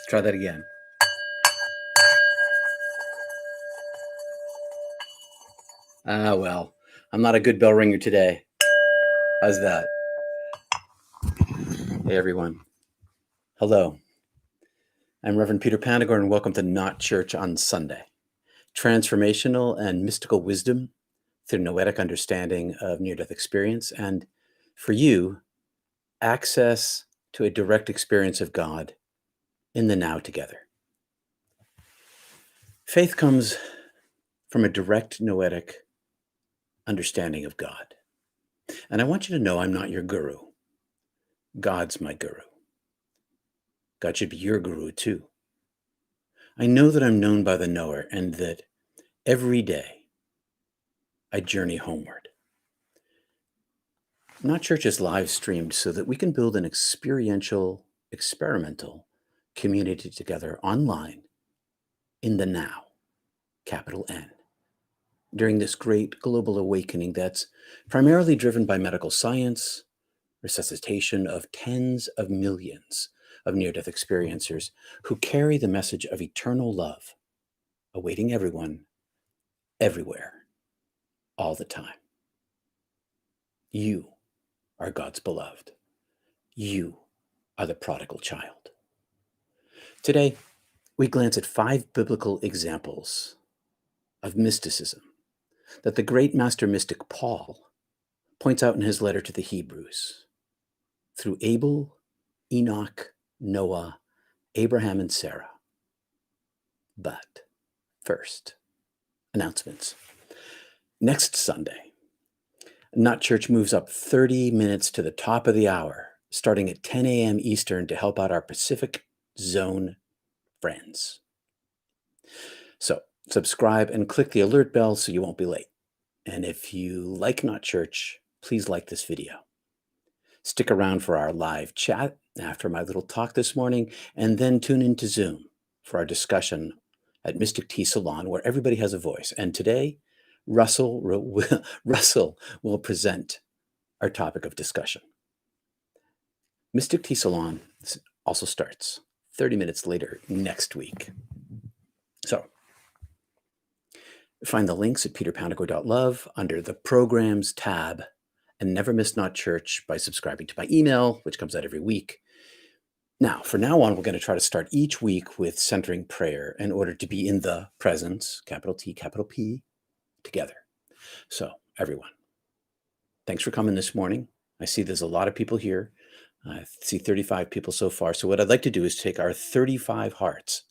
Try that again. Well, I'm not a good bell ringer today. How's that? Hey, everyone. Hello. I'm Reverend Peter Panagore, and welcome to Not Church on Sunday. Transformational and mystical wisdom through noetic understanding of near-death experience, and for you, access to a direct experience of God in the now together. Faith comes from a direct noetic understanding of God. And I want you to know I'm not your guru. God's my guru. God should be your guru too. I know that I'm known by the knower and that every day I journey homeward. Not Church is live streamed so that we can build an experiential, experimental community together online in the now, capital N, during this great global awakening that's primarily driven by medical science, resuscitation of tens of millions of near-death experiencers who carry the message of eternal love, awaiting everyone, everywhere, all the time. You are God's beloved. You are the prodigal child. Today, we glance at 5 biblical examples of mysticism that the great master mystic Paul points out in his letter to the Hebrews through Abel, Enoch, Noah, Abraham, and Sarah. But first, announcements. Next Sunday, Not Church moves up 30 minutes to the top of the hour, starting at 10 a.m. Eastern to help out our Pacific Zone friends. So subscribe and click the alert bell so you won't be late. And if you like Not Church, please like this video. Stick around for our live chat after my little talk this morning, and then tune into Zoom for our discussion at Mystic Tea Salon, where everybody has a voice. And today, Russell will present our topic of discussion. Mystic Tea Salon also starts 30 minutes later next week. So find the links at peterpanagore.love under the Programs tab, and never miss Not Church by subscribing to my email, which comes out every week. Now, from now on, we're going to try to start each week with centering prayer in order to be in the presence, capital T, capital P, together. So, everyone, thanks for coming this morning. I see there's a lot of people here. I see 35 people so far. So what I'd like to do is take our 35 hearts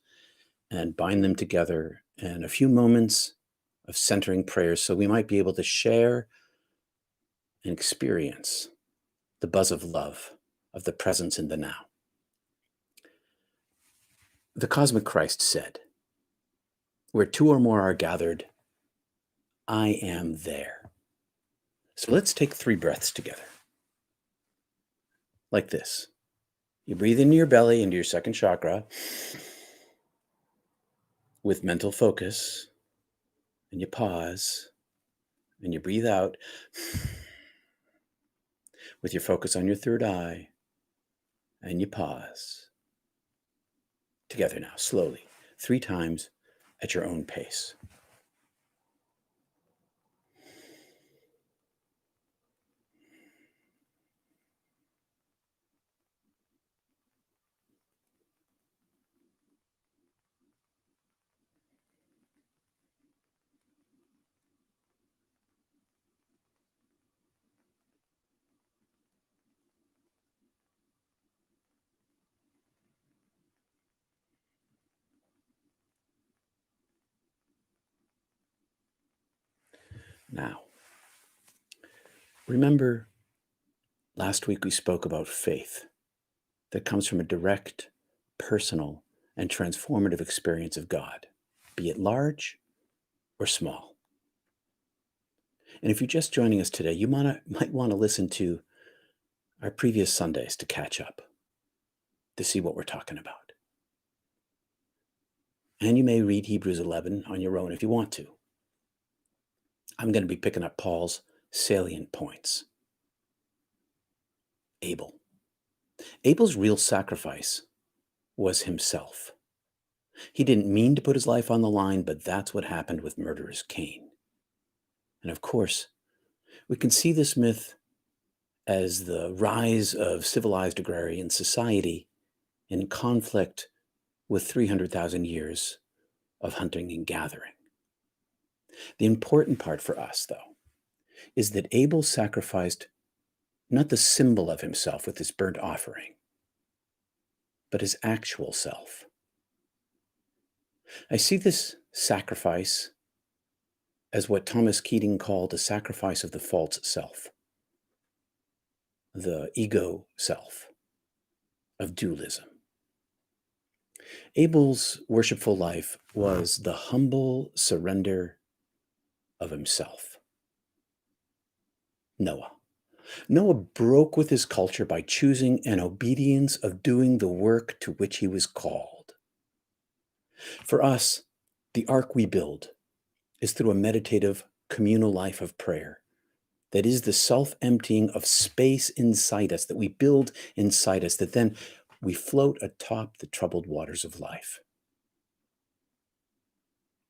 and bind them together in a few moments of centering prayers so we might be able to share and experience the buzz of love, of the presence in the now. The cosmic Christ said, "Where 2 or more are gathered, I am there." So let's take 3 breaths together. Like this. You breathe into your belly, into your second chakra, with mental focus, and you pause, and you breathe out with your focus on your third eye, and you pause. Together now, slowly, 3 times at your own pace. Now, remember, last week we spoke about faith that comes from a direct, personal, and transformative experience of God, be it large or small. And if you're just joining us today, you might want to listen to our previous Sundays to catch up, to see what we're talking about. And you may read Hebrews 11 on your own if you want to. I'm going to be picking up Paul's salient points. Abel's real sacrifice was himself. He didn't mean to put his life on the line, but that's what happened with murderous Cain. And of course, we can see this myth as the rise of civilized agrarian society in conflict with 300,000 years of hunting and gathering. The important part for us, though, is that Abel sacrificed not the symbol of himself with his burnt offering, but his actual self. I see this sacrifice as what Thomas Keating called a sacrifice of the false self, the ego self of dualism. Abel's worshipful life was the humble surrender of himself. Noah broke with his culture by choosing an obedience of doing the work to which he was called. For us, the ark we build is through a meditative, communal life of prayer. That is the self-emptying of space inside us, that we build inside us, that then we float atop the troubled waters of life.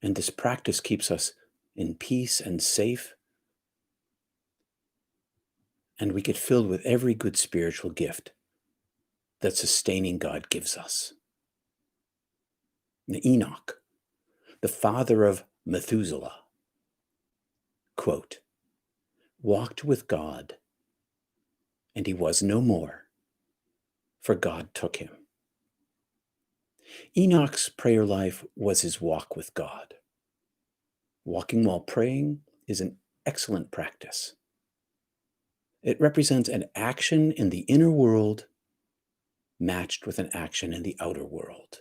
And this practice keeps us in peace and safe, and we get filled with every good spiritual gift that sustaining God gives us. Now, Enoch, the father of Methuselah, quote, walked with God, and he was no more, for God took him. Enoch's prayer life was his walk with God. Walking while praying is an excellent practice. It represents an action in the inner world matched with an action in the outer world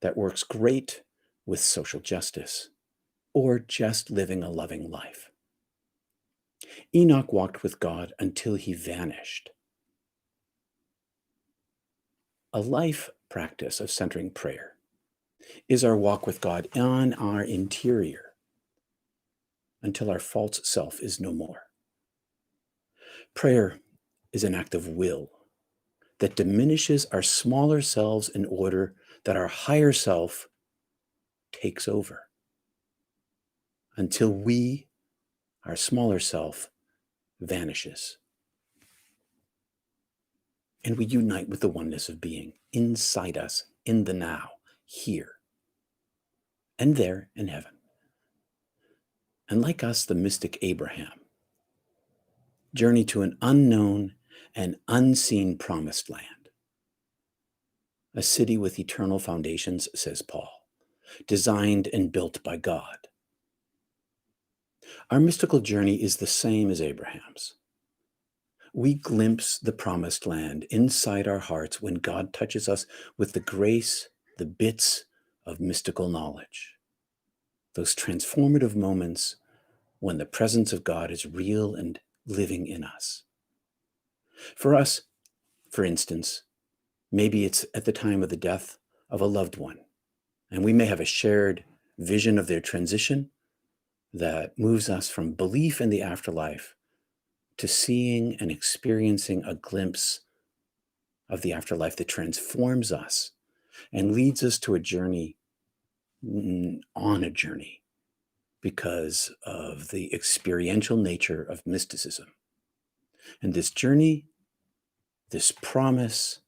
that works great with social justice or just living a loving life. Enoch walked with God until he vanished. A life practice of centering prayer is our walk with God on our interior until our false self is no more. Prayer is an act of will that diminishes our smaller selves in order that our higher self takes over until we, our smaller self, vanishes. And we unite with the oneness of being inside us, in the now, here, and there in heaven. And like us, the mystic Abraham journeyed to an unknown and unseen promised land. A city with eternal foundations, says Paul, designed and built by God. Our mystical journey is the same as Abraham's. We glimpse the promised land inside our hearts when God touches us with the grace, the bits of mystical knowledge. Those transformative moments when the presence of God is real and living in us. For us, for instance, maybe it's at the time of the death of a loved one, and we may have a shared vision of their transition that moves us from belief in the afterlife to seeing and experiencing a glimpse of the afterlife that transforms us and leads us to a journey, on a journey, because of the experiential nature of mysticism. And this journey, this promise,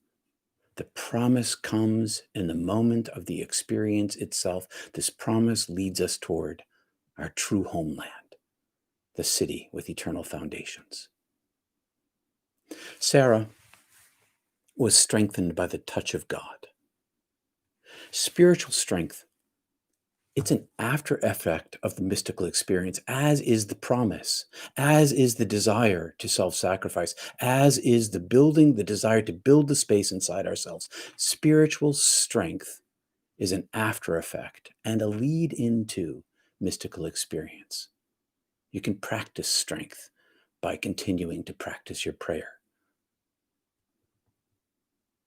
the promise comes in the moment of the experience itself. This promise leads us toward our true homeland, the city with eternal foundations. Sarah was strengthened by the touch of God. Spiritual strength, it's an after effect of the mystical experience, as is the promise, as is the desire to self-sacrifice, as is the desire to build the space inside ourselves. Spiritual strength is an after effect and a lead into mystical experience. You can practice strength by continuing to practice your prayer.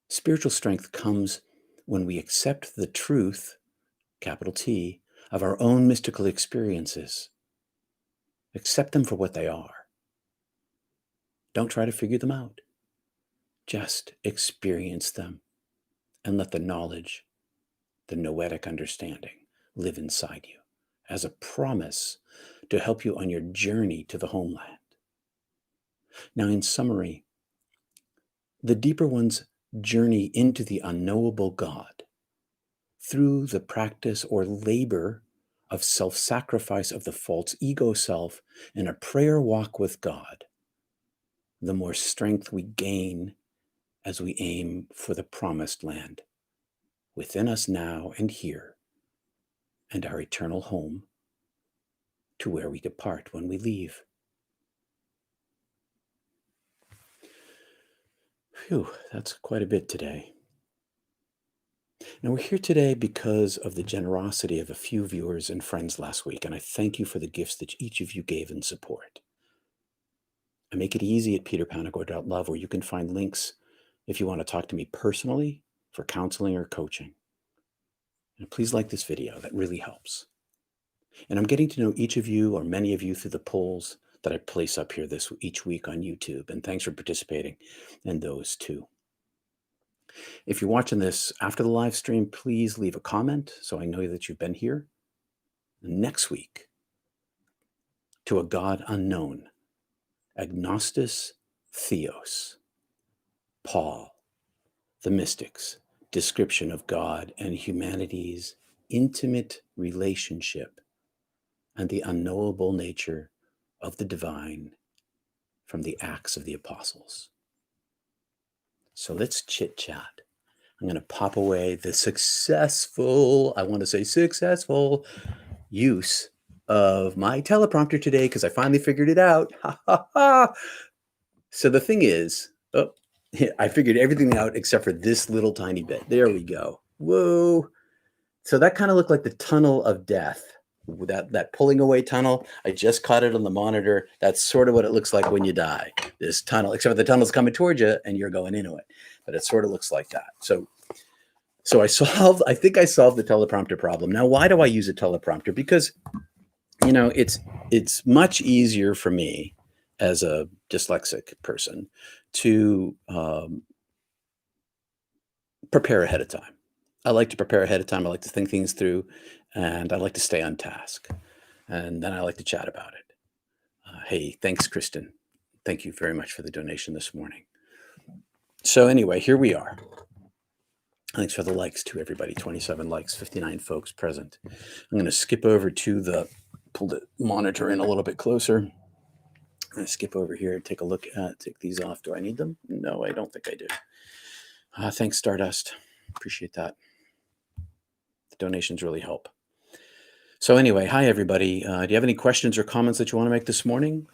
Spiritual strength comes when we accept the truth, capital T, of our own mystical experiences. Accept them for what they are. Don't try to figure them out. Just experience them and let the knowledge, the noetic understanding, live inside you as a promise to help you on your journey to the homeland. Now, in summary, the deeper ones journey into the unknowable God through the practice or labor of self-sacrifice of the false ego self and a prayer walk with God, the more strength we gain as we aim for the promised land within us now and here, and our eternal home to where we depart when we leave. Phew, that's quite a bit today. Now, we're here today because of the generosity of a few viewers and friends last week, and I thank you for the gifts that each of you gave in support. I make it easy at peterpanagore.love, where you can find links if you want to talk to me personally for counseling or coaching. And please like this video, that really helps. And I'm getting to know each of you or many of you through the polls that I place up here each week on YouTube, and thanks for participating in those too. If you're watching this after the live stream, please leave a comment so I know that you've been here. Next week, to a God unknown, agnostis theos, Paul, the mystics' description of God and humanity's intimate relationship and the unknowable nature of the divine from the Acts of the Apostles. So let's chit chat. I'm going to pop away the successful use of my teleprompter today because I finally figured it out. Ha ha ha. So the thing is, I figured everything out except for this little tiny bit. There we go. Whoa. So that kind of looked like the tunnel of death. That pulling away tunnel. I just caught it on the monitor. That's sort of what it looks like when you die. This tunnel, except the tunnel's coming towards you and you're going into it. But it sort of looks like that. So I think I solved the teleprompter problem. Now, why do I use a teleprompter? Because, it's much easier for me as a dyslexic person to prepare ahead of time. I like to prepare ahead of time. I like to think things through, and I like to stay on task. And then I like to chat about it. Hey, thanks, Kristen. Thank you very much for the donation this morning. So anyway, here we are. Thanks for the likes to everybody. 27 likes, 59 folks present. I'm going to skip over to pull the monitor in a little bit closer. I'm going to skip over here and take a look at, take these off. Do I need them? No, I don't think I do. Thanks, Stardust. Appreciate that. The donations really help. So anyway, hi, everybody. Do you have any questions or comments that you want to make this morning?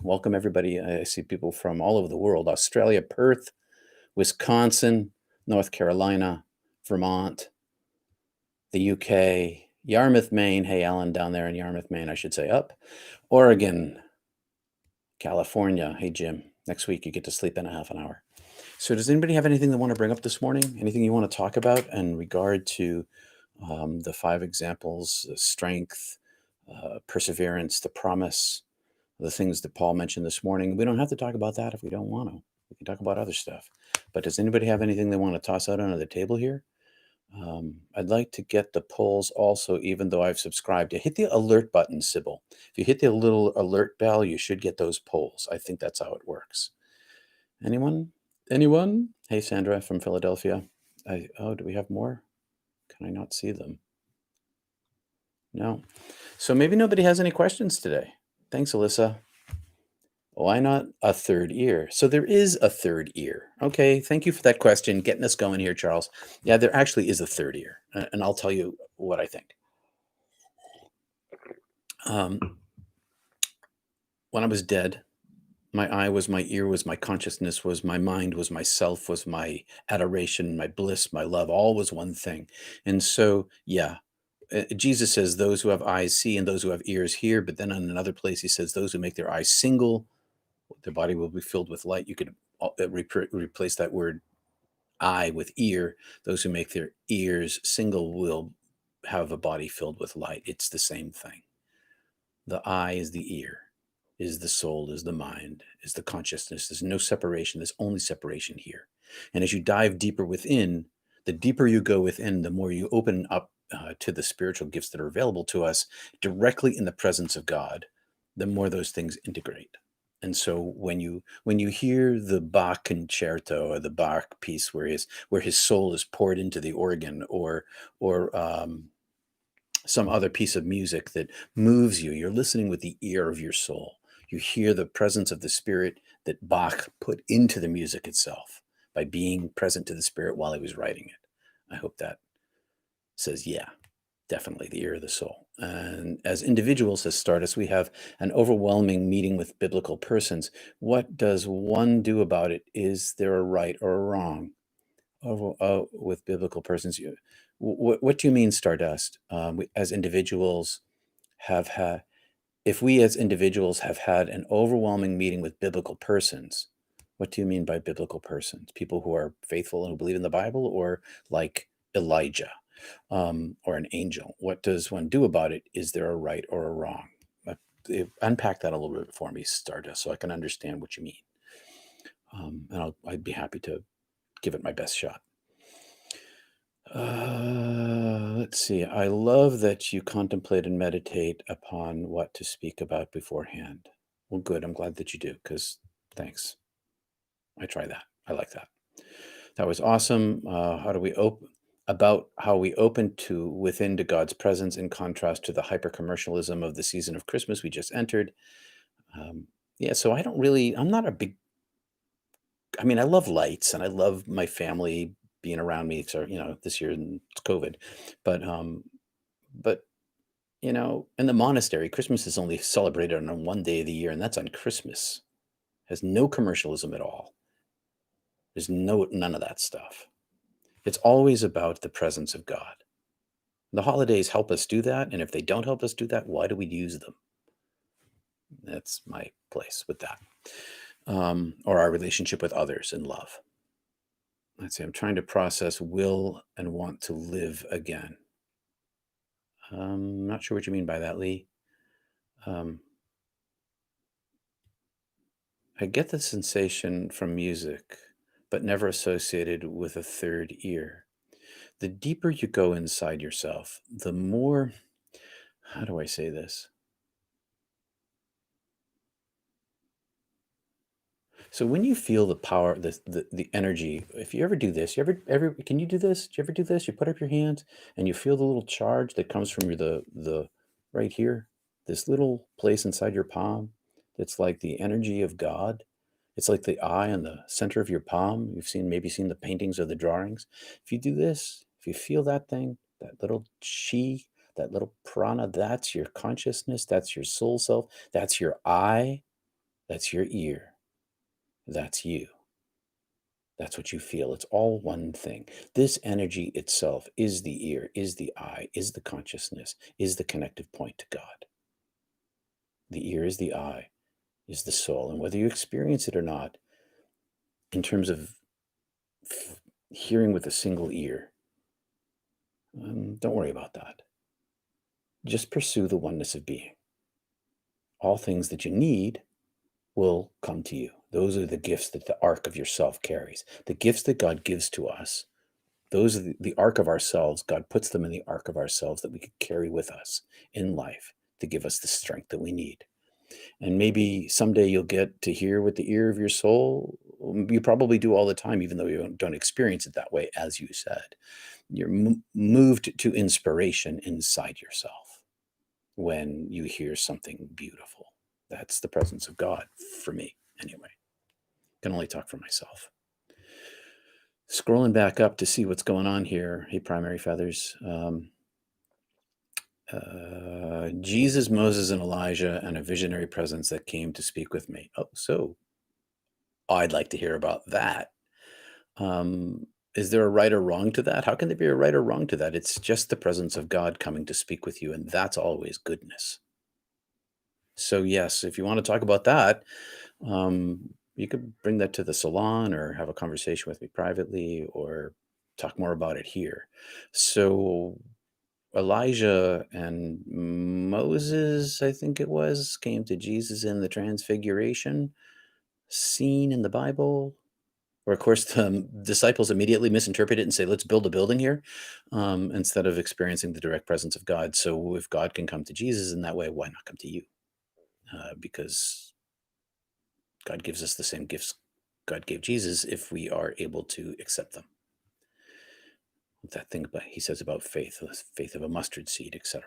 Welcome, everybody. I see people from all over the world. Australia, Perth, Wisconsin, North Carolina, Vermont, the UK, Yarmouth, Maine. Hey, Alan, down there in Yarmouth, Maine, I should say up. Oregon, California. Hey, Jim. Next week, you get to sleep in a half an hour. So does anybody have anything they want to bring up this morning? Anything you want to talk about in regard to the 5 examples, strength, perseverance, the promise, the things that Paul mentioned this morning? We don't have to talk about that if we don't want to. We can talk about other stuff. But does anybody have anything they want to toss out onto the table here? I'd like to get the polls also, even though I've subscribed. Hit the alert button, Sybil. If you hit the little alert bell, you should get those polls. I think that's how it works. Anyone? Hey, Sandra from Philadelphia. Do we have more? Can I not see them? No. So maybe nobody has any questions today. Thanks, Alyssa. Why not a third ear? So there is a third ear. Okay, thank you for that question. Getting us going here, Charles. Yeah, there actually is a third ear. And I'll tell you what I think. When I was dead, my eye was my ear, was my consciousness, was my mind, was my self, was my adoration, my bliss, my love, all was one thing. And so, yeah, Jesus says those who have eyes see and those who have ears hear. But then in another place, he says those who make their eyes single, their body will be filled with light. You could replace that word eye with ear. Those who make their ears single will have a body filled with light. It's the same thing. The eye is the ear. is the soul, is the mind, is the consciousness. There's no separation. There's only separation here. And as you dive deeper within, the deeper you go within, the more you open up to the spiritual gifts that are available to us directly in the presence of God, the more those things integrate. And so when you hear the Bach concerto or the Bach piece where his soul is poured into the organ, or some other piece of music that moves you, you're listening with the ear of your soul. You hear the presence of the spirit that Bach put into the music itself by being present to the spirit while he was writing it. I hope that says, yeah, definitely the ear of the soul. And as individuals, as Stardust, we have an overwhelming meeting with biblical persons. What does one do about it? Is there a right or a wrong? With biblical persons, what do you mean, Stardust? As individuals have had, if we as individuals have had an overwhelming meeting with biblical persons, what do you mean by biblical persons? People who are faithful and who believe in the Bible, or like Elijah, or an angel? What does one do about it? Is there a right or a wrong? Unpack that a little bit for me, Stardust, so I can understand what you mean. And I'd be happy to give it my best shot. Let's see. I love that you contemplate and meditate upon what to speak about beforehand. Well, good. I'm glad that you do, because thanks. I try that. I like that. That was awesome. How do we open about how we open to within to God's presence in contrast to the hyper commercialism of the season of Christmas we just entered? Yeah. So I'm not a big. I mean, I love lights and I love my family being around me. So this year it's COVID, but but in the monastery, Christmas is only celebrated on one day of the year, and that's on Christmas. Has no commercialism at all. There's none of that stuff. It's always about the presence of God. The holidays help us do that, and if they don't help us do that, why do we use them? That's my place with that. Or our relationship with others in love. Let's see, I'm trying to process will and want to live again. Not sure what you mean by that, Lee. I get the sensation from music, but never associated with a third ear. The deeper you go inside yourself, the more, how do I say this? So when you feel the power, the energy, if you ever do this, can you do this? Do you ever do this? You put up your hands and you feel the little charge that comes from the right here, this little place inside your palm. That's like the energy of God. It's like the eye in the center of your palm. You've maybe seen the paintings or the drawings. If you do this, if you feel that thing, that little chi, that little prana, that's your consciousness, that's your soul self, that's your eye, that's your ear. That's you. That's what you feel. It's all one thing. This energy itself is the ear, is the eye, is the consciousness, is the connective point to God. The ear is the eye, is the soul. And whether you experience it or not, in terms of hearing with a single ear, don't worry about that. Just pursue the oneness of being. All things that you need will come to you. Those are the gifts that the arc of yourself carries. The gifts that God gives to us, those are the arc of ourselves. God puts them in the arc of ourselves that we could carry with us in life to give us the strength that we need. And maybe someday you'll get to hear with the ear of your soul. You probably do all the time, even though you don't experience it that way, as you said. You're moved to inspiration inside yourself when you hear something beautiful. That's the presence of God for me, anyway. Can only talk for myself. Scrolling back up to see what's going on here. Hey, Primary Feathers. Jesus, Moses, and Elijah, and a visionary presence that came to speak with me. Oh, so I'd like to hear about that. Is there a right or wrong to that? How can there be a right or wrong to that? It's just the presence of God coming to speak with you, and that's always goodness. So yes, if you want to talk about that, you could bring that to the salon or have a conversation with me privately or talk more about it here. So Elijah and Moses, I think it was, came to Jesus in the Transfiguration scene in the Bible, where, of course, the disciples immediately misinterpret it and say, let's build a building here, instead of experiencing the direct presence of God. So if God can come to Jesus in that way, why not come to you? Because God gives us the same gifts God gave Jesus if we are able to accept them. That thing he says about faith, the faith of a mustard seed, etc.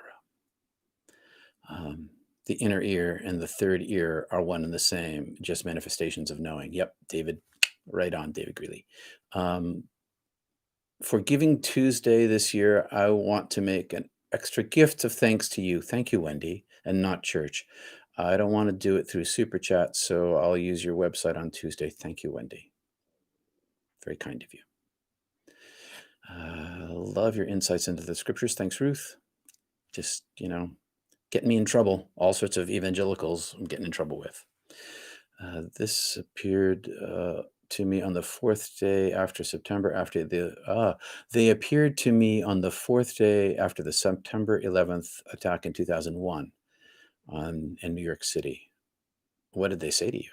The inner ear and the third ear are one and the same, just manifestations of knowing. Yep, David, right on, David Greeley. For Giving Tuesday this year, I want to make an extra gift of thanks to you. Thank you, Wendy, and not church. I don't want to do it through Super Chat, so I'll use your website on Tuesday. Thank you, Wendy. Very kind of you. Love your insights into the scriptures. Thanks, Ruth. Just, getting me in trouble. All sorts of evangelicals I'm getting in trouble with. This appeared to me on the fourth day after September, they appeared to me on the fourth day after the September 11th attack in 2001 in New York City. What did they say to you?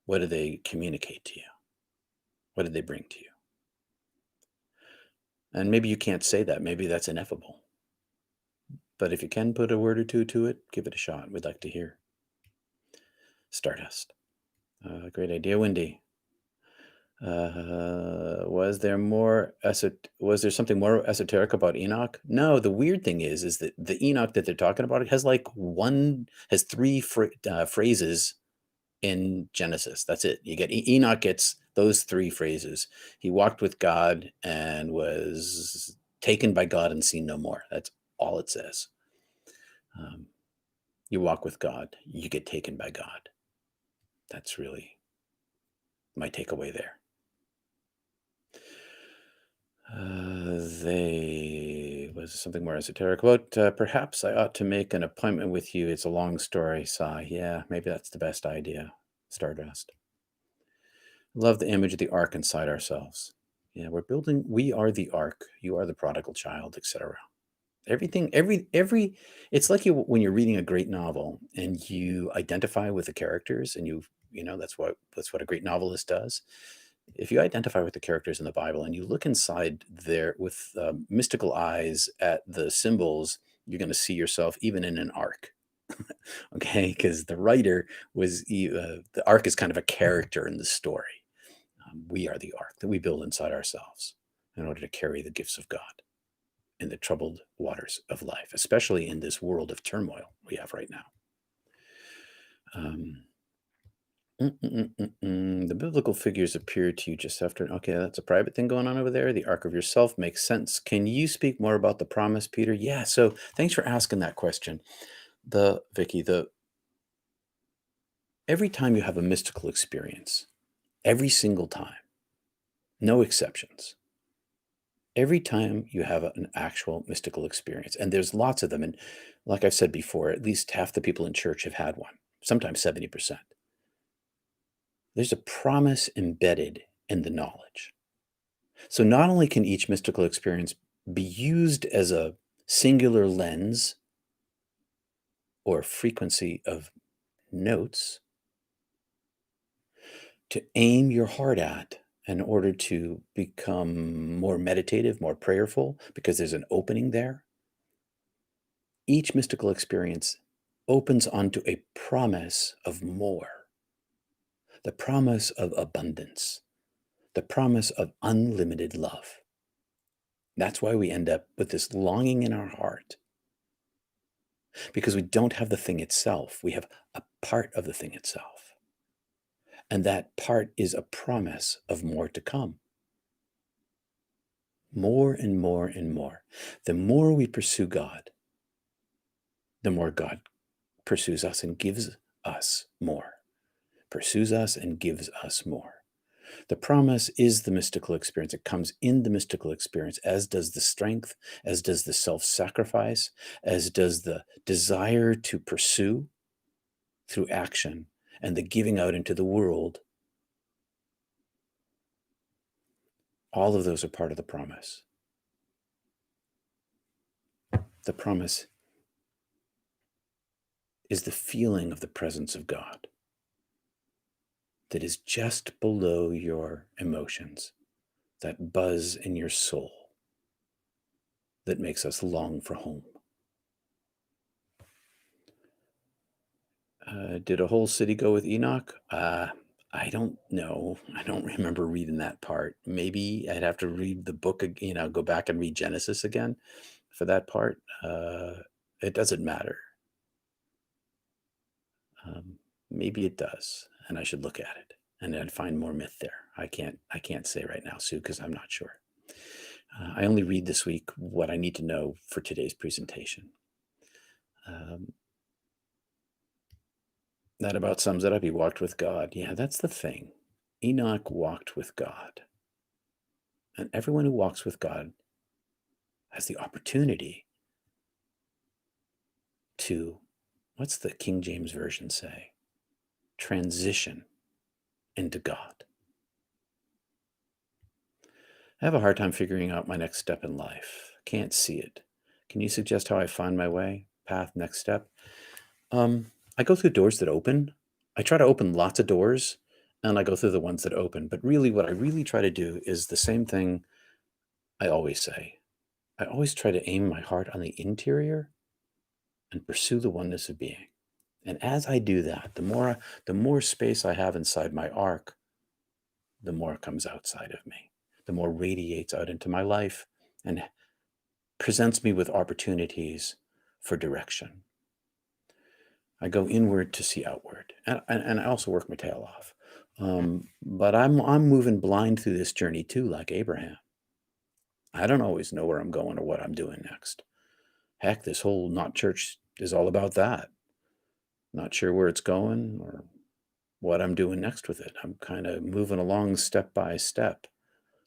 What did they communicate to you? What did they bring to you? And maybe you can't say that. Maybe that's ineffable. But if you can put a word or two to it, give it a shot. We'd like to hear. Stardust. Great idea, Wendy. Was there something more esoteric about Enoch? No, the weird thing is that the Enoch that they're talking about has three phrases in Genesis. That's it. You get Enoch gets those three phrases. He walked with God and was taken by God and seen no more. That's all it says. You walk with God, you get taken by God. That's really my takeaway there. Was something more esoteric about, perhaps I ought to make an appointment with you. It's a long story, sigh. Yeah, maybe that's the best idea. Stardust. Love the image of the ark inside ourselves. Yeah, we are the ark. You are the prodigal child, etc. Everything, it's like when you're reading a great novel and you identify with the characters and that's what a great novelist does. If you identify with the characters in the Bible and you look inside there with mystical eyes at the symbols, you're going to see yourself even in an ark. Okay, because the writer the ark is kind of a character in the story. We are the ark that we build inside ourselves in order to carry the gifts of God in the troubled waters of life, especially in this world of turmoil we have right now. The biblical figures appear to you just after. Okay, that's a private thing going on over there. The ark of yourself makes sense. Can you speak more about the promise, Peter? Yeah. So thanks for asking that question. Vicky, every time you have a mystical experience, every single time, no exceptions. Every time you have an actual mystical experience, and there's lots of them, and like I've said before, at least half the people in church have had one, sometimes 70%. There's a promise embedded in the knowledge. So not only can each mystical experience be used as a singular lens or frequency of notes to aim your heart at in order to become more meditative, more prayerful, because there's an opening there. Each mystical experience opens onto a promise of more, the promise of abundance, the promise of unlimited love. That's why we end up with this longing in our heart, because we don't have the thing itself. We have a part of the thing itself. And that part is a promise of more to come. More and more and more. The more we pursue God, the more God pursues us and gives us more. Pursues us and gives us more. The promise is the mystical experience. It comes in the mystical experience, as does the strength, as does the self-sacrifice, as does the desire to pursue through action and the giving out into the world. All of those are part of the promise. The promise is the feeling of the presence of God that is just below your emotions, that buzz in your soul that makes us long for home. Did a whole city go with Enoch? I don't know. I don't remember reading that part. Maybe I'd have to read the book, go back and read Genesis again for that part. It doesn't matter. Maybe it does, and I should look at it, and I'd find more myth there. I can't say right now, Sue, because I'm not sure. I only read this week what I need to know for today's presentation. That about sums it up. He walked with God. Yeah, that's the thing. Enoch walked with God. And everyone who walks with God has the opportunity to, what's the King James Version say? Transition into God. I have a hard time figuring out my next step in life. Can't see it. Can you suggest how I find my way? Path, next step? I go through doors that open. I try to open lots of doors, and I go through the ones that open. But really, what I really try to do is the same thing I always say. I always try to aim my heart on the interior and pursue the oneness of being. And as I do that, the more space I have inside my ark, the more comes outside of me, the more radiates out into my life and presents me with opportunities for direction. I go inward to see outward, and I also work my tail off. But I'm moving blind through this journey too, like Abraham. I don't always know where I'm going or what I'm doing next. Heck, this whole not church is all about that. Not sure where it's going or what I'm doing next with it. I'm kind of moving along step by step,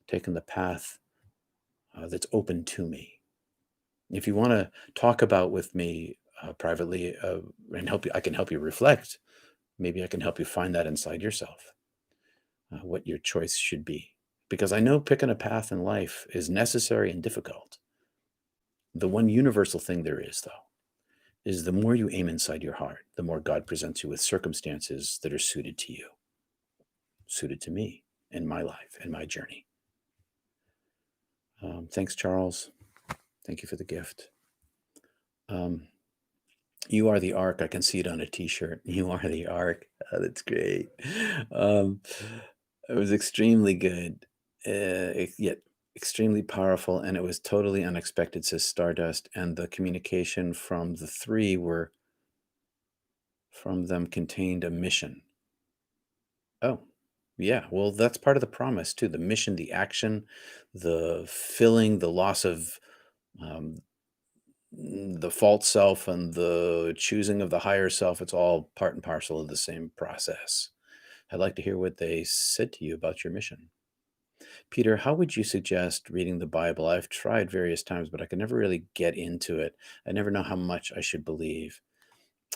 taking the path that's open to me. If you want to talk about with me privately and help you, I can help you reflect. Maybe I can help you find that inside yourself, what your choice should be. Because I know picking a path in life is necessary and difficult. The one universal thing there is, though, is the more you aim inside your heart, the more God presents you with circumstances that are suited to you, suited to me in my life, in my journey. Thanks, Charles. Thank you for the gift. You are the ark. I can see it on a t-shirt. You are the ark. Oh, that's great. It was extremely good, yet extremely powerful, and it was totally unexpected, says Stardust. And the communication from the three from them contained a mission. Oh, yeah. Well, that's part of the promise too. The mission, the action, the filling, the loss of um, the false self and the choosing of the higher self. It's all part and parcel of the same process. I'd like to hear what they said to you about your mission. Peter, how would you suggest reading the Bible? I've tried various times, but I can never really get into it. I never know how much I should believe.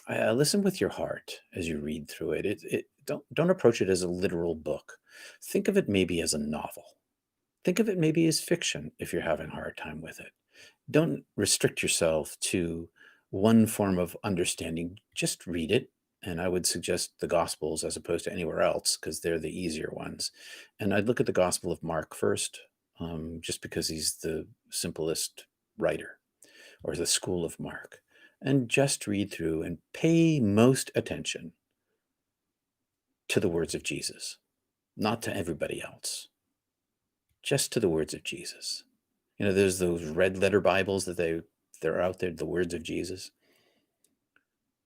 Listen with your heart as you read through it. Don't approach it as a literal book. Think of it maybe as a novel. Think of it maybe as fiction if you're having a hard time with it. Don't restrict yourself to one form of understanding. Just read it. And I would suggest the Gospels as opposed to anywhere else because they're the easier ones. And I'd look at the Gospel of Mark first, just because he's the simplest writer, or the School of Mark. And just read through and pay most attention to the words of Jesus, not to everybody else, just to the words of Jesus. There's those red letter Bibles that they're out there, the words of Jesus.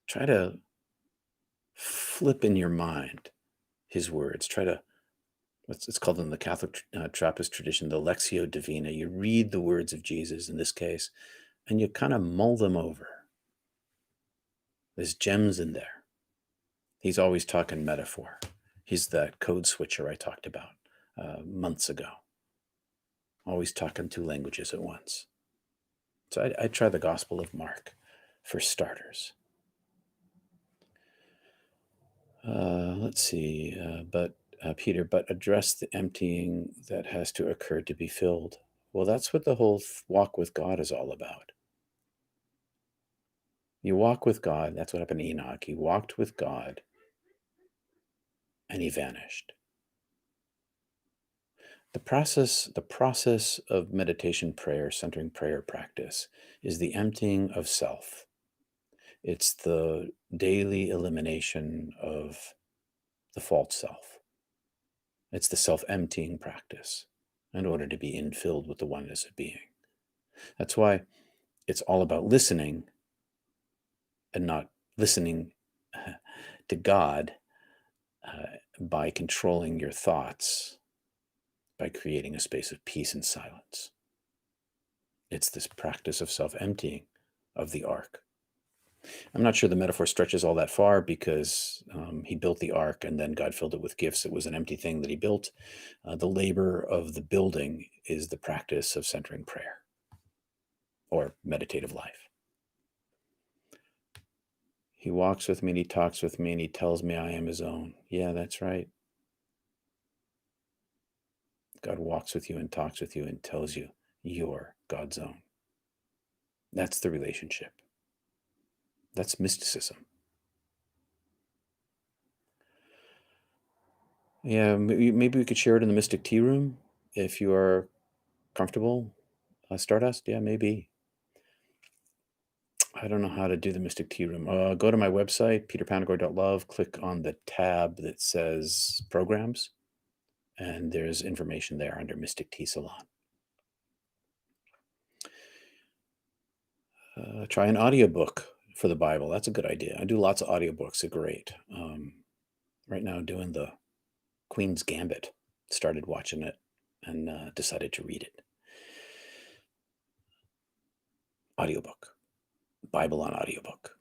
Try to flip in your mind his words. Try to, it's called in the Catholic Trappist tradition, the Lectio Divina. You read the words of Jesus in this case, and you kind of mull them over. There's gems in there. He's always talking metaphor. He's that code switcher I talked about months ago. Always talking two languages at once. So I try the Gospel of Mark for starters. Let's see, Peter, but address the emptying that has to occur to be filled. Well, that's what the whole walk with God is all about. You walk with God. That's what happened to Enoch. He walked with God and he vanished. The process of meditation prayer, centering prayer practice, is the emptying of self. It's the daily elimination of the false self. It's the self-emptying practice in order to be infilled with the oneness of being. That's why it's all about listening and not listening to God by controlling your thoughts, by creating a space of peace and silence. It's this practice of self-emptying of the ark. I'm not sure the metaphor stretches all that far because he built the ark and then God filled it with gifts. It was an empty thing that he built. The labor of the building is the practice of centering prayer or meditative life. He walks with me and he talks with me and he tells me I am his own. Yeah, that's right. God walks with you and talks with you and tells you you're God's own. That's the relationship. That's mysticism. Yeah, maybe we could share it in the Mystic Tea Room if you are comfortable. Stardust? Yeah, maybe. I don't know how to do the Mystic Tea Room. Go to my website, peterpanagore.love, click on the tab that says Programs, and there's information there under Mystic Tea Salon. Try an audiobook for the Bible. That's a good idea. I do lots of audiobooks. They're great. Right now, doing the Queen's Gambit. Started watching it and decided to read it. Audiobook. Bible on audiobook.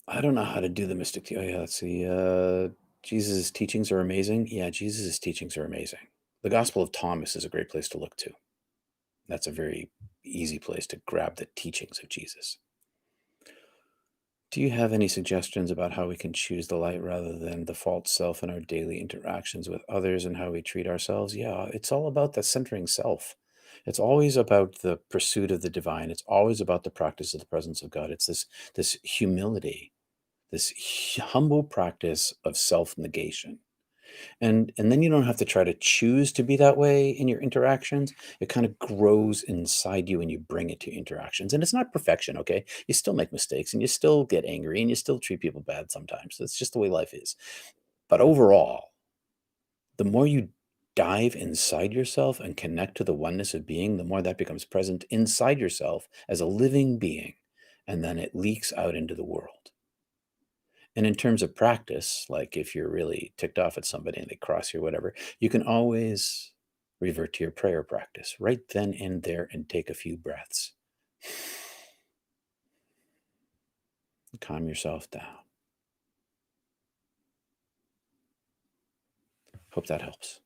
I don't know how to do the Mystic Tea. Oh, yeah, let's see. Jesus' teachings are amazing. Yeah, Jesus' teachings are amazing. The Gospel of Thomas is a great place to look to. That's a very easy place to grab the teachings of Jesus. Do you have any suggestions about how we can choose the light rather than the false self in our daily interactions with others and how we treat ourselves? Yeah, it's all about the centering self. It's always about the pursuit of the divine. It's always about the practice of the presence of God. It's this humility, this humble practice of self-negation. And then you don't have to try to choose to be that way in your interactions. It kind of grows inside you and you bring it to interactions. And it's not perfection, okay? You still make mistakes and you still get angry and you still treat people bad sometimes. That's just the way life is. But overall, the more you dive inside yourself and connect to the oneness of being, the more that becomes present inside yourself as a living being. And then it leaks out into the world. And in terms of practice, like if you're really ticked off at somebody and they cross you or whatever, you can always revert to your prayer practice right then and there and take a few breaths. Calm yourself down. Hope that helps.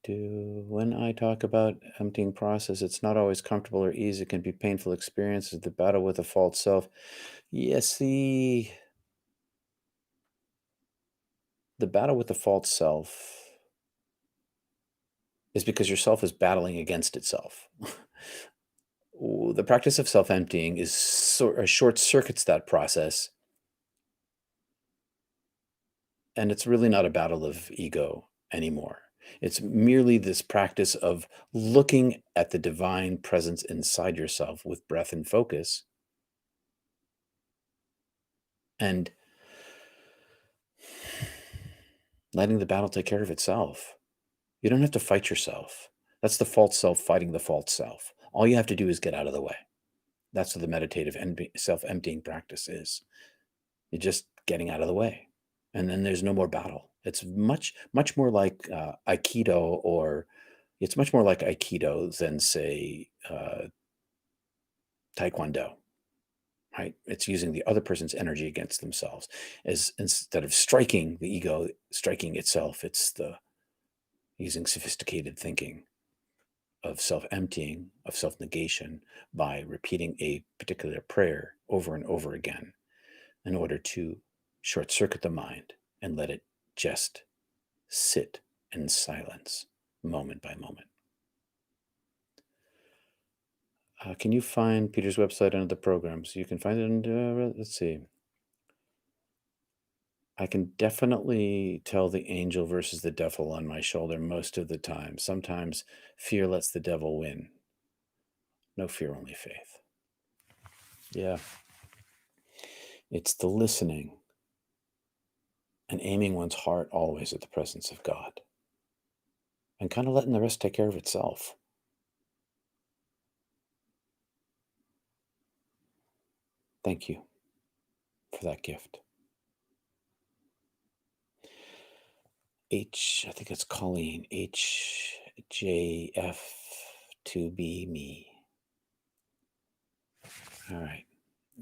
When I talk about emptying process, it's not always comfortable or easy. It can be painful experiences, the battle with the false self. Yes, the battle with the false self is because your self is battling against itself. The practice of self-emptying is short circuits that process, and it's really not a battle of ego anymore. It's merely this practice of looking at the divine presence inside yourself with breath and focus and letting the battle take care of itself. You don't have to fight yourself. That's the false self fighting the false self. All you have to do is get out of the way. That's what the meditative self-emptying practice is. You're just getting out of the way. And then there's no more battle. It's much more like Aikido, or it's much more like Aikido than, say, Taekwondo, right? It's using the other person's energy against themselves. As instead of striking the ego, striking itself, it's the using sophisticated thinking of self-emptying, of self-negation by repeating a particular prayer over and over again in order to short circuit the mind and let it just sit in silence moment by moment. Can you find Peter's website under the programs? You can find it in, let's see. I can definitely tell the angel versus the devil on my shoulder most of the time. Sometimes fear lets the devil win. No fear, only faith. Yeah. It's the listening and aiming one's heart always at the presence of God and kind of letting the rest take care of itself. Thank you for that gift. I think it's Colleen, HJF2B me. All right.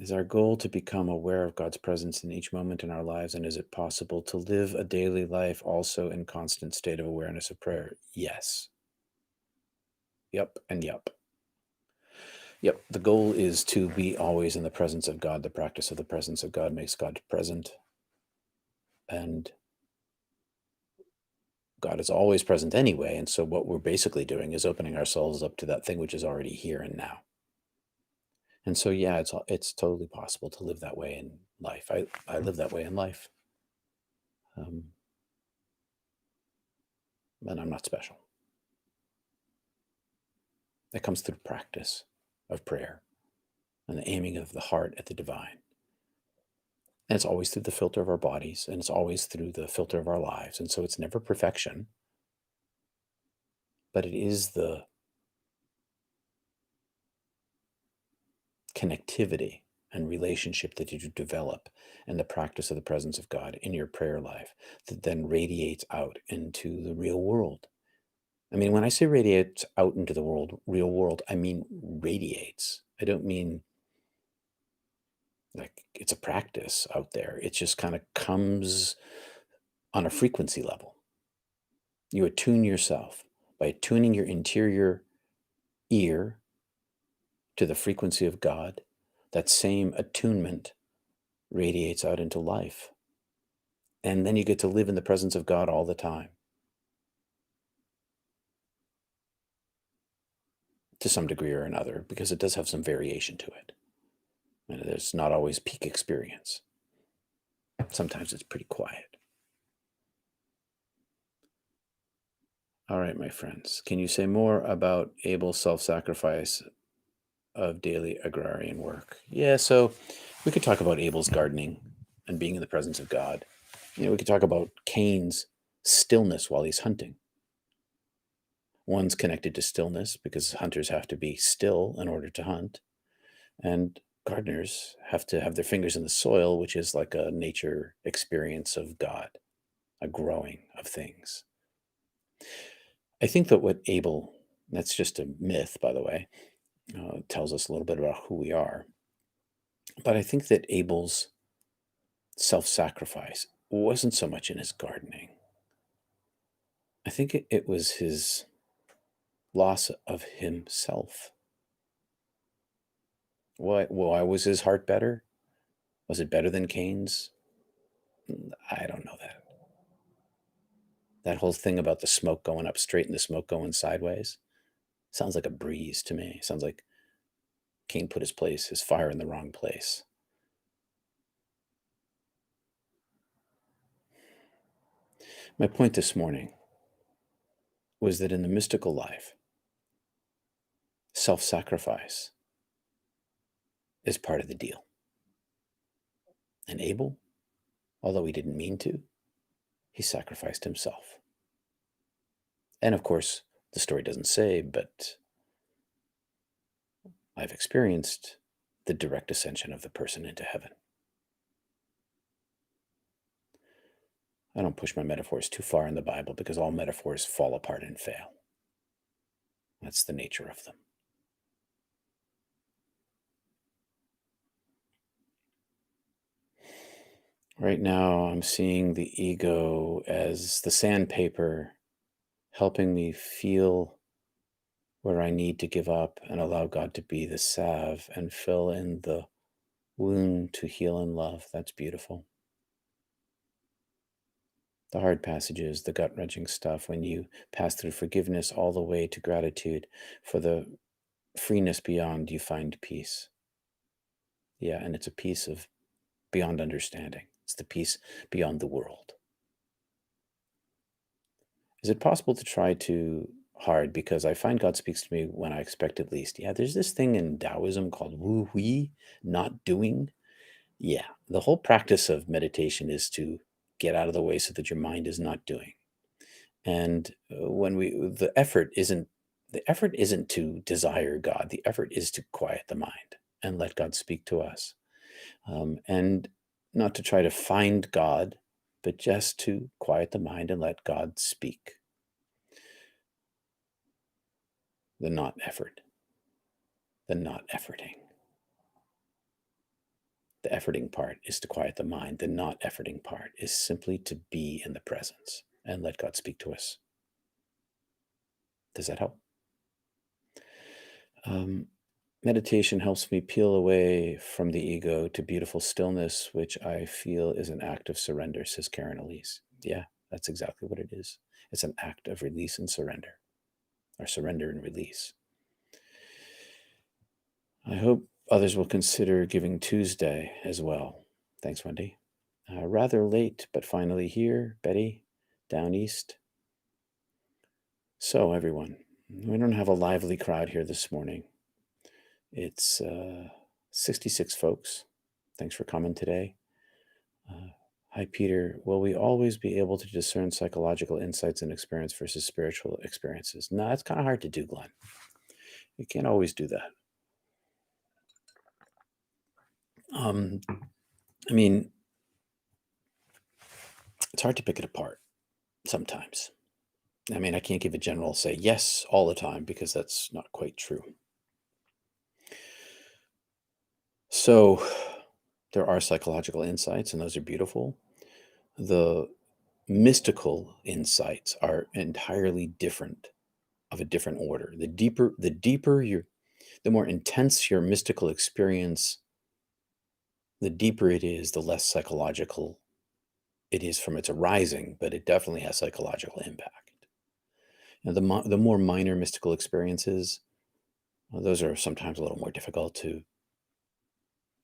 Is our goal to become aware of God's presence in each moment in our lives? And is it possible to live a daily life also in constant state of awareness of prayer? Yes. Yep. And yep. Yep. The goal is to be always in the presence of God. The practice of the presence of God makes God present. And God is always present anyway. And so what we're basically doing is opening ourselves up to that thing which is already here and now. And so, yeah, it's totally possible to live that way in life. I live that way in life. And I'm not special. That comes through practice of prayer and the aiming of the heart at the divine. And it's always through the filter of our bodies, and it's always through the filter of our lives. And so it's never perfection, but it is the connectivity and relationship that you develop and the practice of the presence of God in your prayer life that then radiates out into the real world. I mean, when I say radiates out into the real world, I mean radiates. I don't mean like it's a practice out there. It just kind of comes on a frequency level. You attune yourself by attuning your interior ear to the frequency of God. That same attunement radiates out into life. And then you get to live in the presence of God all the time. To some degree or another, because it does have some variation to it. And there's not always peak experience. Sometimes it's pretty quiet. All right, my friends, can you say more about Abel's self-sacrifice of daily agrarian work? Yeah, so we could talk about Abel's gardening and being in the presence of God. We could talk about Cain's stillness while he's hunting. One's connected to stillness because hunters have to be still in order to hunt. And gardeners have to have their fingers in the soil, which is like a nature experience of God, a growing of things. I think that what Abel, that's just a myth, by the way, tells us a little bit about who we are. But I think that Abel's self-sacrifice wasn't so much in his gardening. I think it was his loss of himself. Why was his heart better? Was it better than Cain's? I don't know that. That whole thing about the smoke going up straight and the smoke going sideways sounds like a breeze to me. Sounds like Cain put his fire in the wrong place. My point this morning was that in the mystical life, self-sacrifice is part of the deal. And Abel, although he didn't mean to, he sacrificed himself. And of course, the story doesn't say, but I've experienced the direct ascension of the person into heaven. I don't push my metaphors too far in the Bible because all metaphors fall apart and fail. That's the nature of them. Right now, I'm seeing the ego as the sandpaper helping me feel where I need to give up and allow God to be the salve and fill in the wound to heal in love. That's beautiful. The hard passages, the gut-wrenching stuff, when you pass through forgiveness all the way to gratitude for the freeness beyond, you find peace. Yeah, and it's a peace of beyond understanding. It's the peace beyond the world. Is it possible to try too hard? Because I find God speaks to me when I expect it least. Yeah, there's this thing in Taoism called wu hui, not doing. Yeah, the whole practice of meditation is to get out of the way so that your mind is not doing. And when we, the effort isn't to desire God. The effort is to quiet the mind and let God speak to us, and not to try to find God, but just to quiet the mind and let God speak. The not effort, the not efforting. The efforting part is to quiet the mind. The not efforting part is simply to be in the presence and let God speak to us. Does that help? Meditation helps me peel away from the ego to beautiful stillness, which I feel is an act of surrender, says Karen Elise. Yeah, that's exactly what it is. It's an act of release and surrender, or surrender and release. I hope others will consider Giving Tuesday as well. Thanks, Wendy. Rather late, but finally here. Betty, down east. So, everyone, we don't have a lively crowd here this morning. It's 66 folks. Thanks for coming today. Hi, Peter. Will we always be able to discern psychological insights and experience versus spiritual experiences? No, it's kind of hard to do, Glenn. You can't always do that. I mean, it's hard to pick it apart sometimes. I mean, I can't give a general say yes all the time because that's not quite true. So there are psychological insights, and those are beautiful. The mystical insights are entirely different, of a different order. The more intense your mystical experience, the deeper it is, the less psychological it is from its arising, but it definitely has psychological impact. And the more minor mystical experiences, well, those are sometimes a little more difficult to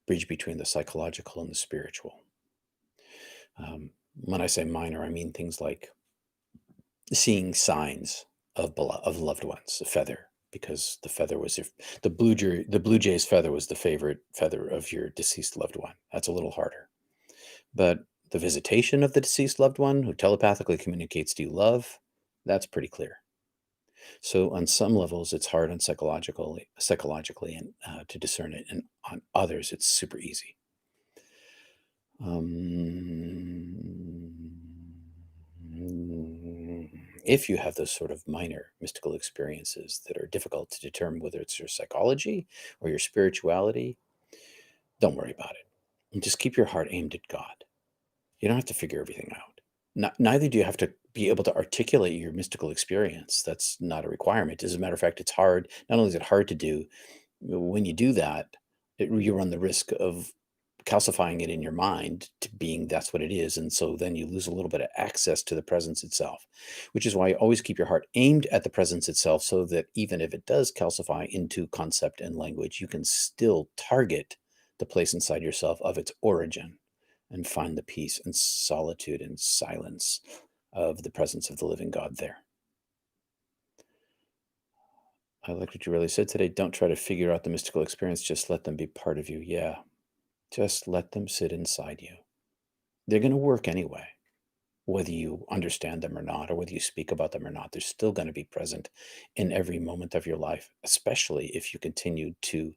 bridge between the psychological and the spiritual. When I say minor, I mean things like seeing signs of loved ones, a feather, because the feather was the blue jay's feather was the favorite feather of your deceased loved one. That's a little harder. But the visitation of the deceased loved one who telepathically communicates to you love, that's pretty clear. So on some levels, it's hard on psychologically, and to discern it, and on others, it's super easy. If you have those sort of minor mystical experiences that are difficult to determine whether it's your psychology or your spirituality, don't worry about it. And just keep your heart aimed at God. You don't have to figure everything out. Neither do you have to be able to articulate your mystical experience. That's not a requirement. As a matter of fact, it's hard. Not only is it hard to do, when you do that, you run the risk of calcifying it in your mind to being that's what it is. And so then you lose a little bit of access to the presence itself, which is why you always keep your heart aimed at the presence itself, so that even if it does calcify into concept and language, you can still target the place inside yourself of its origin and find the peace and solitude and silence of the presence of the living God there. I like what you really said today. Don't try to figure out the mystical experience. Just let them be part of you. Yeah. Just let them sit inside you. They're going to work anyway, whether you understand them or not, or whether you speak about them or not. They're still going to be present in every moment of your life, especially if you continue to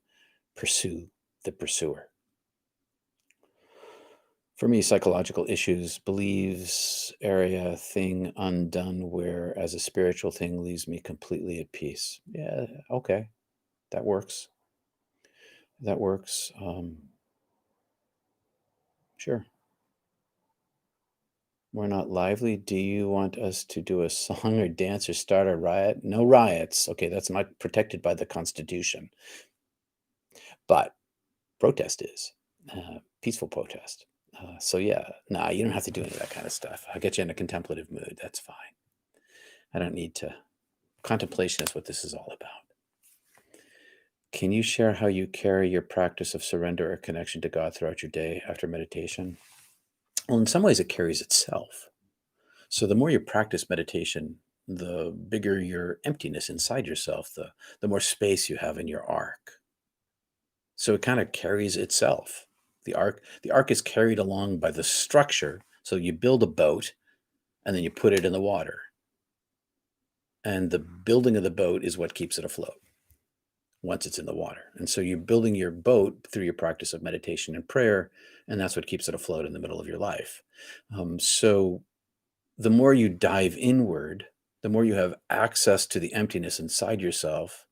pursue the pursuer. For me, psychological issues, beliefs, area, thing undone, where as a spiritual thing leaves me completely at peace. Yeah, okay. That works. That works. Sure. We're not lively. Do you want us to do a song or dance or start a riot? No riots. Okay, that's not protected by the Constitution. But protest is peaceful protest. So yeah, nah, you don't have to do any of that kind of stuff. I'll get you in a contemplative mood. That's fine. I don't need to. Contemplation is what this is all about. Can you share how you carry your practice of surrender or connection to God throughout your day after meditation? Well, in some ways, it carries itself. So the more you practice meditation, the bigger your emptiness inside yourself, the more space you have in your arc. So it kind of carries itself. The arc is carried along by the structure. So you build a boat and then you put it in the water. And the building of the boat is what keeps it afloat once it's in the water. And so you're building your boat through your practice of meditation and prayer, and that's what keeps it afloat in the middle of your life. So the more you dive inward, the more you have access to the emptiness inside yourself,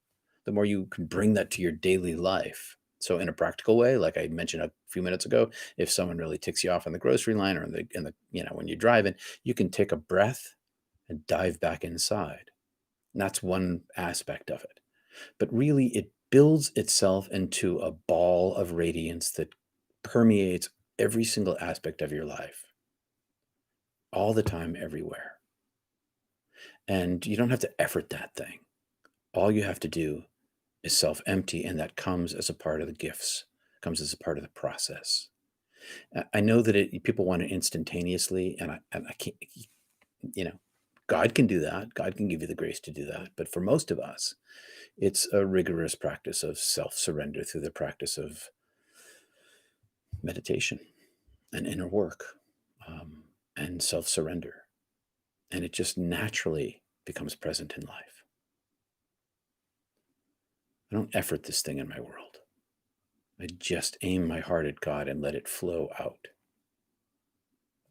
the more you can bring that to your daily life. So in a practical way, like I mentioned a few minutes ago, if someone really ticks you off on the grocery line or when you're driving, you can take a breath and dive back inside. And that's one aspect of it. But really, it builds itself into a ball of radiance that permeates every single aspect of your life, all the time, everywhere. And you don't have to effort that thing. All you have to do is self-empty, and that comes as a part of the gifts, comes as a part of the process. I know that people want it instantaneously, and I can't, God can do that. God can give you the grace to do that. But for most of us, it's a rigorous practice of self-surrender through the practice of meditation and inner work, and self-surrender. And it just naturally becomes present in life. I don't effort this thing in my world. I just aim my heart at God and let it flow out.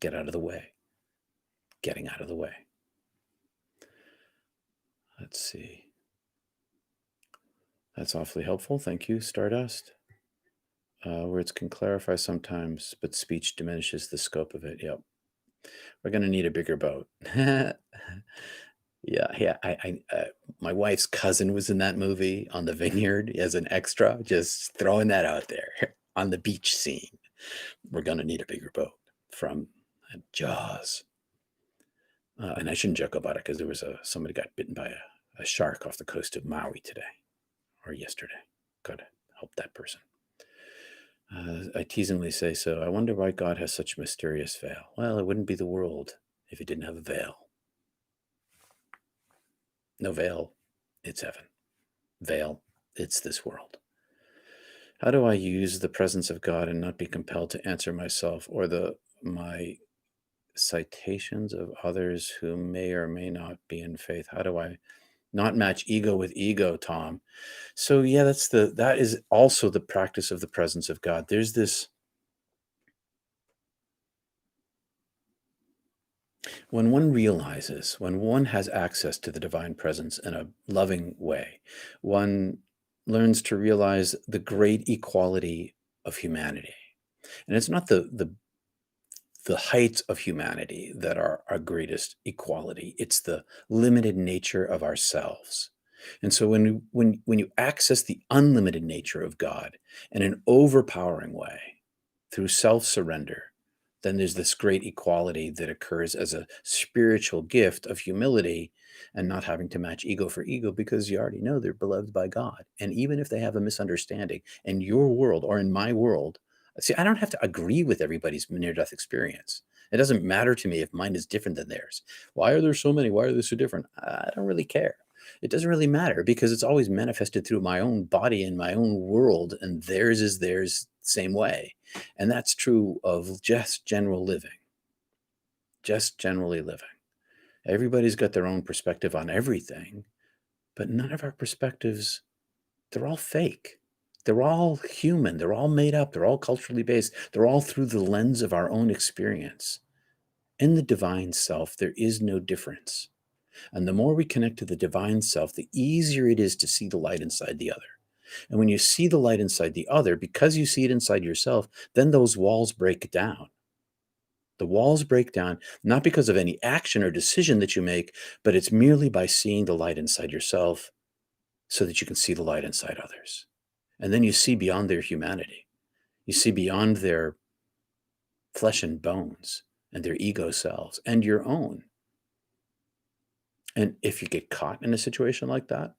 Get out of the way. Getting out of the way. Let's see. That's awfully helpful. Thank you, Stardust. Words can clarify sometimes, but speech diminishes the scope of it. Yep. We're going to need a bigger boat. Yeah. My wife's cousin was in that movie on the vineyard as an extra, just throwing that out there on the beach scene. We're going to need a bigger boat from Jaws. And I shouldn't joke about it because there was somebody got bitten by a shark off the coast of Maui today or yesterday. God help that person. I teasingly say, so I wonder why God has such a mysterious veil. Well, it wouldn't be the world if it didn't have a veil. No veil, it's heaven. Veil, it's this world. How do I use the presence of God and not be compelled to answer myself or my citations of others who may or may not be in faith? How do I not match ego with ego, Tom? So yeah, that is also the practice of the presence of God. There's this, when one has access to the divine presence in a loving way, one learns to realize the great equality of humanity. And it's not the heights of humanity that are our greatest equality. It's the limited nature of ourselves. And so when you access the unlimited nature of God in an overpowering way through self-surrender, then there's this great equality that occurs as a spiritual gift of humility and not having to match ego for ego because you already know they're beloved by God. And even if they have a misunderstanding in your world or in my world, see, I don't have to agree with everybody's near-death experience. It doesn't matter to me if mine is different than theirs. Why are there so many? Why are they so different? I don't really care. It doesn't really matter because it's always manifested through my own body and my own world, and theirs is theirs same way. And that's true of just general living, just generally living. Everybody's got their own perspective on everything, but none of our perspectives, they're all fake. They're all human. They're all made up. They're all culturally based. They're all through the lens of our own experience. In the divine self, there is no difference. And the more we connect to the divine self, the easier it is to see the light inside the other. And when you see the light inside the other, because you see it inside yourself, then those walls break down. The walls break down, not because of any action or decision that you make, but it's merely by seeing the light inside yourself so that you can see the light inside others. And then you see beyond their humanity. You see beyond their flesh and bones and their ego selves and your own. And if you get caught in a situation like that,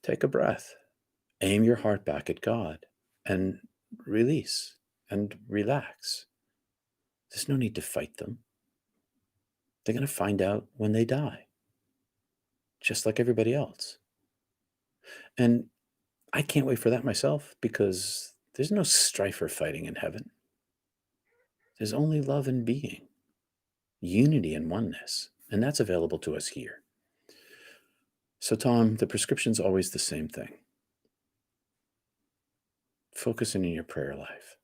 take a breath Aim your heart back at God and release and relax. There's no need to fight them. They're going to find out when they die, just like everybody else. And I can't wait for that myself, because there's no strife or fighting in heaven. There's only love and being, unity and oneness, and that's available to us here. So, Tom, the prescription's always the same thing. Focus in your prayer life.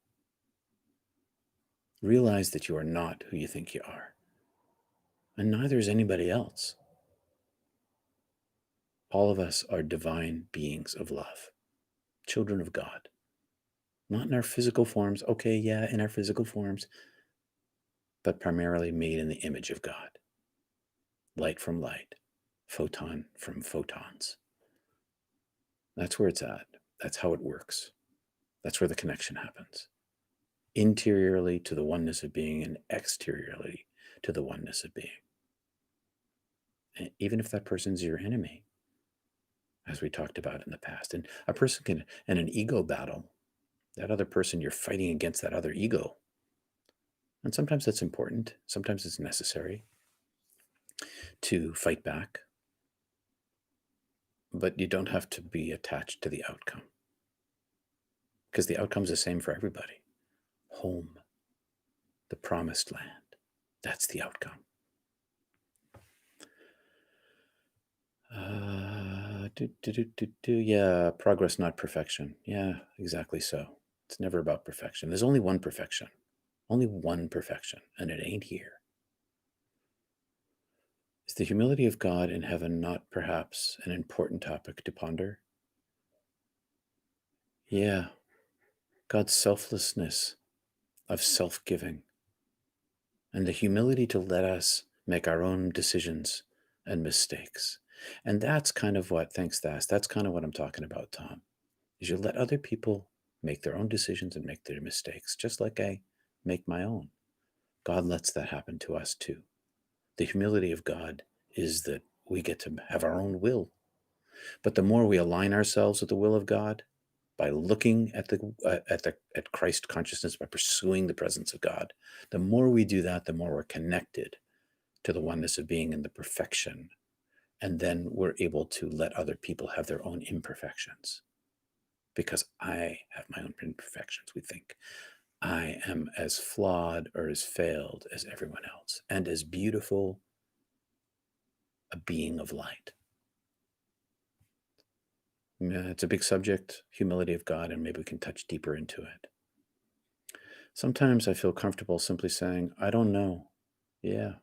Realize that you are not who you think you are, and neither is anybody else. All of us are divine beings of love, children of God. Not in our physical forms, okay, yeah, in our physical forms, but primarily made in the image of God. Light from light, photon from photons. That's where it's at. That's how it works. That's where the connection happens. Interiorly to the oneness of being, and exteriorly to the oneness of being. And even if that person's your enemy, as we talked about in the past, and a person can, in an ego battle, that other person, you're fighting against that other ego. And sometimes that's important. Sometimes it's necessary to fight back. But you don't have to be attached to the outcome, because the outcome's the same for everybody. Home, the promised land, that's the outcome. Yeah, progress, not perfection. Yeah, exactly so. It's never about perfection. There's only one perfection. Only one perfection, and it ain't here. Is the humility of God in heaven not perhaps an important topic to ponder? Yeah, God's selflessness of self-giving, and the humility to let us make our own decisions and mistakes. And that's kind of what, thanks, that's kind of what I'm talking about, Tom, is you let other people make their own decisions and make their mistakes, just like I make my own. God lets that happen to us too. The humility of God is that we get to have our own will. But the more we align ourselves with the will of God, by looking at Christ consciousness, by pursuing the presence of God, the more we do that, the more we're connected to the oneness of being and the perfection. And then we're able to let other people have their own imperfections. Because I have my own imperfections, we think. I am as flawed or as failed as everyone else, and as beautiful a being of light. Yeah, it's a big subject, humility of God, and maybe we can touch deeper into it. Sometimes I feel comfortable simply saying, I don't know. Yeah.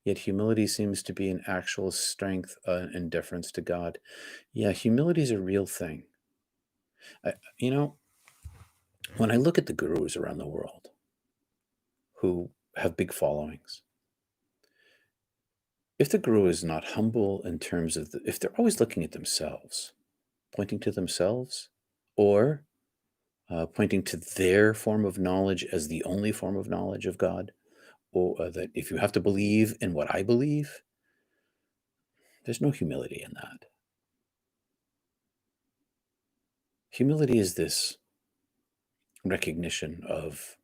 Yet humility seems to be an actual strength and deference to God. Yeah, humility is a real thing. You know, when I look at the gurus around the world who have big followings, if the guru is not humble in terms of, if they're always looking at themselves, pointing to themselves, or pointing to their form of knowledge as the only form of knowledge of God, or that if you have to believe in what I believe, there's no humility in that. Humility is this recognition of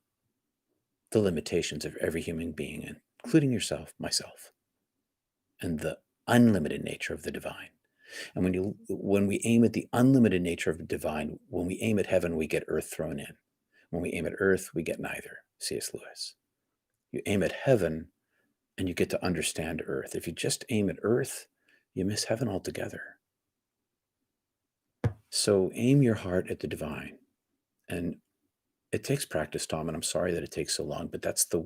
the limitations of every human being, including yourself, myself, and the unlimited nature of the divine. And when we aim at the unlimited nature of the divine, when we aim at heaven, we get earth thrown in. When we aim at earth, we get neither. C.S. Lewis. You aim at heaven, and you get to understand earth. If you just aim at earth, you miss heaven altogether. So aim your heart at the divine. And it takes practice, Tom, and I'm sorry that it takes so long, but that's the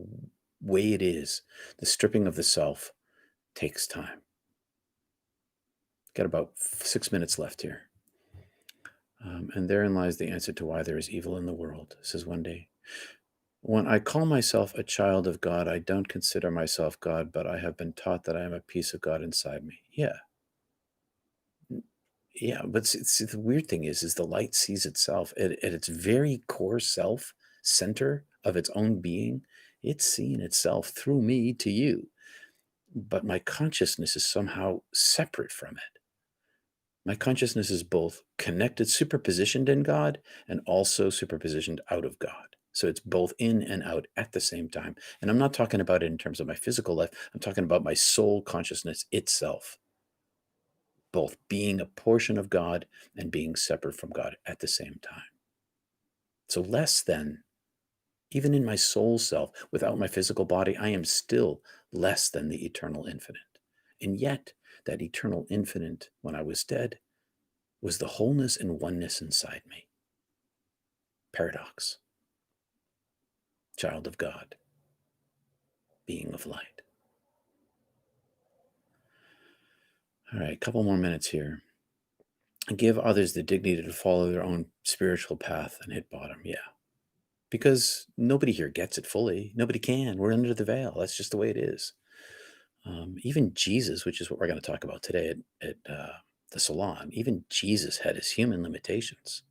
way it is. The stripping of the self takes time. Got about 6 minutes left here. And therein lies the answer to why there is evil in the world, says one day. When I call myself a child of God, I don't consider myself God, but I have been taught that I am a piece of God inside me. Yeah. Yeah, but see, the weird thing is the light sees itself at its very core self, center of its own being. It's seeing itself through me to you. But my consciousness is somehow separate from it. My consciousness is both connected, superpositioned in God, and also superpositioned out of God. So it's both in and out at the same time. And I'm not talking about it in terms of my physical life. I'm talking about my soul consciousness itself, both being a portion of God and being separate from God at the same time. So less than, even in my soul self, without my physical body, I am still less than the eternal infinite. And yet, that eternal infinite, when I was dead, was the wholeness and oneness inside me. Paradox. Child of God. Being of light. All right, a couple more minutes here. Give others the dignity to follow their own spiritual path and hit bottom. Yeah. Because nobody here gets it fully. Nobody can. We're under the veil. That's just the way it is. Even Jesus, which is what we're going to talk about today at the salon, even Jesus had his human limitations.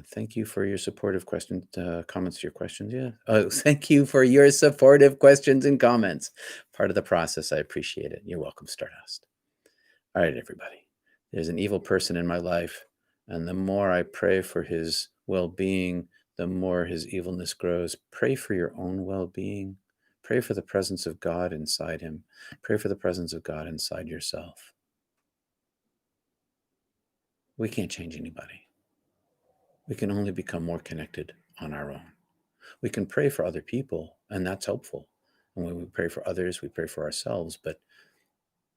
Thank you for your supportive questions, comments to your questions. Yeah. Oh, thank you for your supportive questions and comments. Part of the process. I appreciate it. You're welcome, Stardust. All right, everybody. There's an evil person in my life, and the more I pray for his well-being, the more his evilness grows. Pray for your own well-being. Pray for the presence of God inside him. Pray for the presence of God inside yourself. We can't change anybody. We can only become more connected on our own. We can pray for other people, and that's helpful. And when we pray for others, we pray for ourselves. But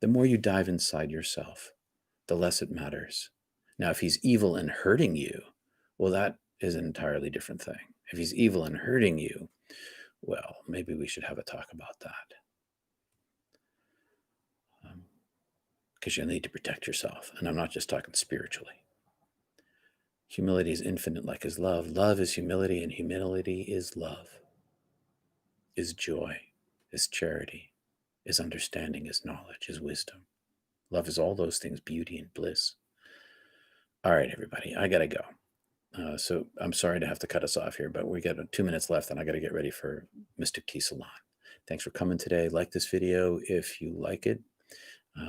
the more you dive inside yourself, the less it matters. Now, if he's evil and hurting you, well, that is an entirely different thing. If he's evil and hurting you, well, maybe we should have a talk about that. Because you'll need to protect yourself. And I'm not just talking spiritually. Humility is infinite like his love. Love is humility, and humility is love, is joy, is charity, is understanding, is knowledge, is wisdom. Love is all those things, beauty and bliss. All right, everybody, I got to go. So I'm sorry to have to cut us off here, but we got 2 minutes left and I got to get ready for Mystic Tea Salon. Thanks for coming today. Like this video if you like it.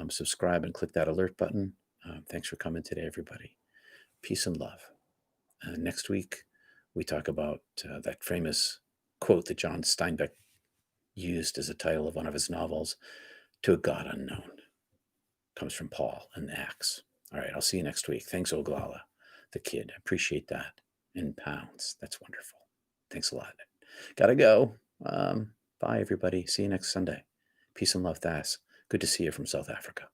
Subscribe and click that alert button. Thanks for coming today, everybody. Peace and love. Next week, we talk about that famous quote that John Steinbeck used as a title of one of his novels, "To a God Unknown." Comes from Paul in Acts. All right, I'll see you next week. Thanks, Oglala, the kid. Appreciate that. In pounds. That's wonderful. Thanks a lot. Gotta go. Bye, everybody. See you next Sunday. Peace and love, Thas. Good to see you from South Africa.